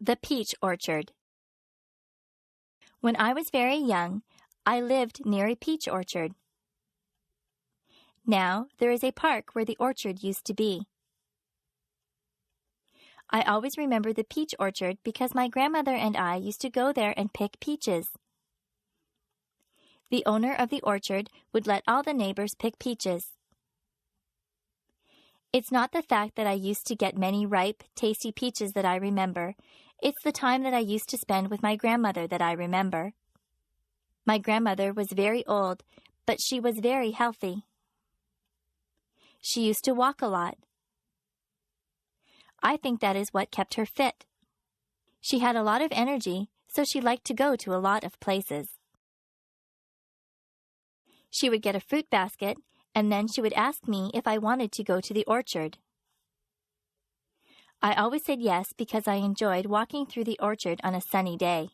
The Peach Orchard. When I was very young, I lived near a peach orchard. Now there is a park where the orchard used to be. I always remember the peach orchard because my grandmother and I used to go there and pick peaches. The owner of the orchard would let all the neighbors pick peaches. It's not the fact that I used to get many ripe, tasty peaches that I remember. It's the time that I used to spend with my grandmother that I remember. My grandmother was very old, but she was very healthy. She used to walk a lot. I think that is what kept her fit. She had a lot of energy, so she liked to go to a lot of places. She would get a fruit basket, and then she would ask me if I wanted to go to the orchard. I always said yes because I enjoyed walking through the orchard on a sunny day.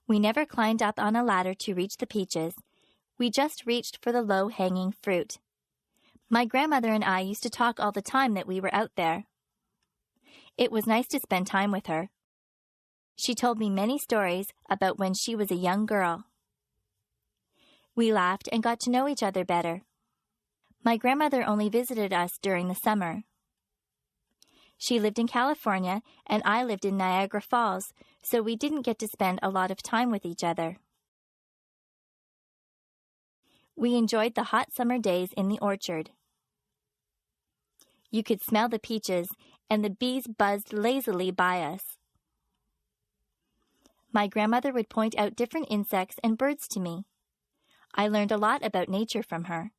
We never climbed up on a ladder to reach the peaches. We just reached for the low-hanging fruit. My grandmother and I used to talk all the time that we were out there. It was nice to spend time with her. She told me many stories about when she was a young girl. We laughed and got to know each other better. My grandmother only visited us during the summer. She lived in California and I lived in Niagara Falls, so we didn't get to spend a lot of time with each other. We enjoyed the hot summer days in the orchard. You could smell the peaches, and the bees buzzed lazily by us. My grandmother would point out different insects and birds to me. I learned a lot about nature from her.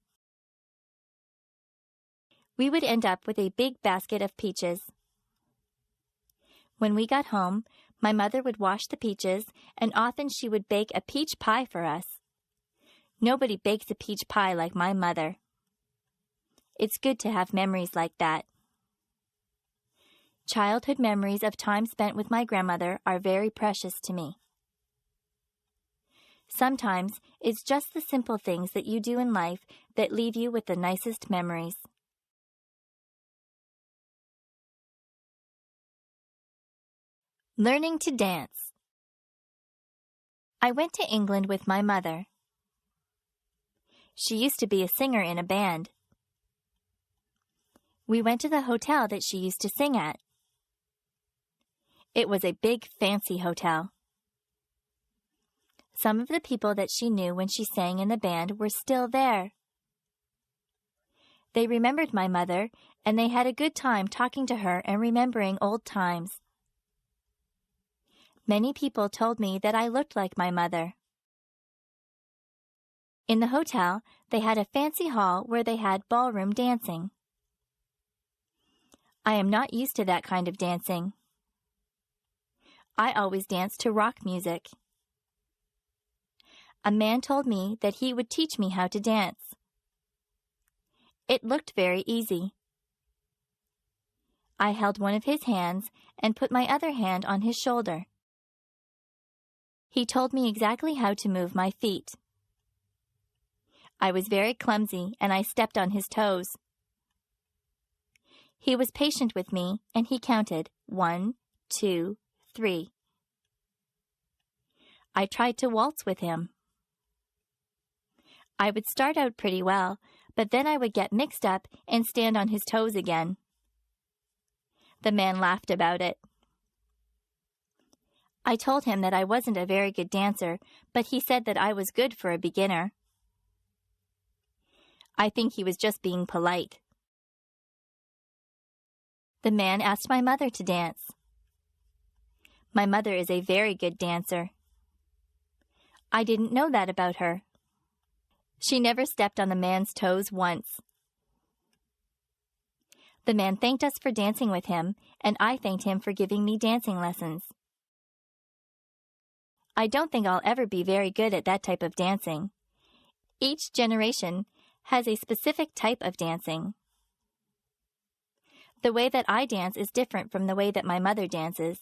We would end up with a big basket of peaches. When we got home, my mother would wash the peaches, and often she would bake a peach pie for us. Nobody bakes a peach pie like my mother. It's good to have memories like that. Childhood memories of time spent with my grandmother are very precious to me. Sometimes it's just the simple things that you do in life that leave you with the nicest memories. Learning to dance. I went to England with my mother. She used to be a singer in a band. We went to the hotel that she used to sing at. It was a big, fancy hotel. Some of the people that she knew when she sang in the band were still there. They remembered my mother, and they had a good time talking to her and remembering old times. Many people told me that I looked like my mother. In the hotel, they had a fancy hall where they had ballroom dancing. I am not used to that kind of dancing. I always dance to rock music. A man told me that he would teach me how to dance. It looked very easy. I held one of his hands and put my other hand on his shoulder. He told me exactly how to move my feet. I was very clumsy and I stepped on his toes. He was patient with me and he counted 1, 2, 3. I tried to waltz with him. I would start out pretty well, but then I would get mixed up and stand on his toes again. The man laughed about it. I told him that I wasn't a very good dancer, but he said that I was good for a beginner. I think he was just being polite. The man asked my mother to dance. My mother is a very good dancer. I didn't know that about her. She never stepped on the man's toes once. The man thanked us for dancing with him, and I thanked him for giving me dancing lessons. I don't think I'll ever be very good at that type of dancing. Each generation has a specific type of dancing. The way that I dance is different from the way that my mother dances.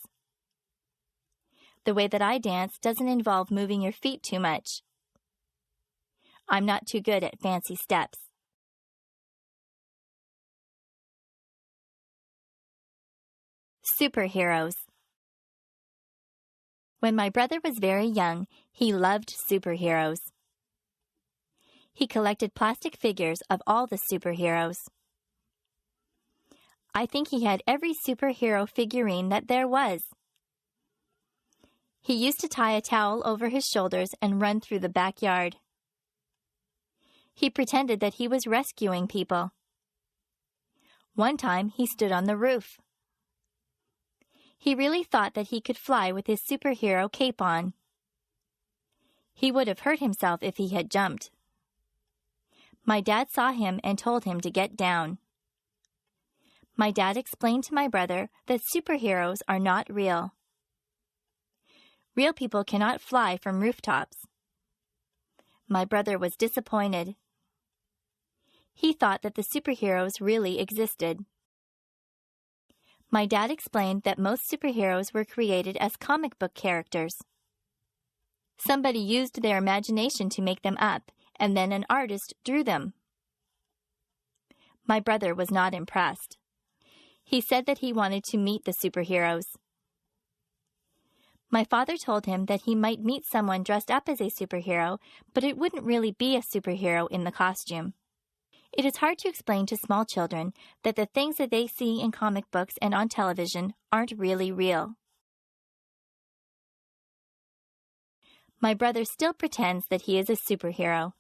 The way that I dance doesn't involve moving your feet too much. I'm not too good at fancy steps. Superheroes. When my brother was very young, he loved superheroes. He collected plastic figures of all the superheroes. I think he had every superhero figurine that there was. He used to tie a towel over his shoulders and run through the backyard. He pretended that he was rescuing people. One time he stood on the roof. He really thought that he could fly with his superhero cape on. He would have hurt himself if he had jumped. My dad saw him and told him to get down. My dad explained to my brother that superheroes are not real. Real people cannot fly from rooftops. My brother was disappointed. He thought that the superheroes really existed. My dad explained that most superheroes were created as comic book characters. Somebody used their imagination to make them up, and then an artist drew them. My brother was not impressed. He said that he wanted to meet the superheroes. My father told him that he might meet someone dressed up as a superhero, but it wouldn't really be a superhero in the costume. It is hard to explain to small children that the things that they see in comic books and on television aren't really real. My brother still pretends that he is a superhero.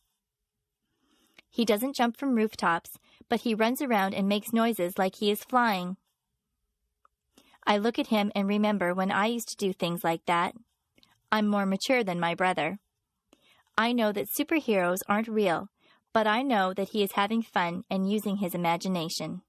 He doesn't jump from rooftops, but he runs around and makes noises like he is flying. I look at him and remember when I used to do things like that. I'm more mature than my brother. I know that superheroes aren't real, but I know that he is having fun and using his imagination.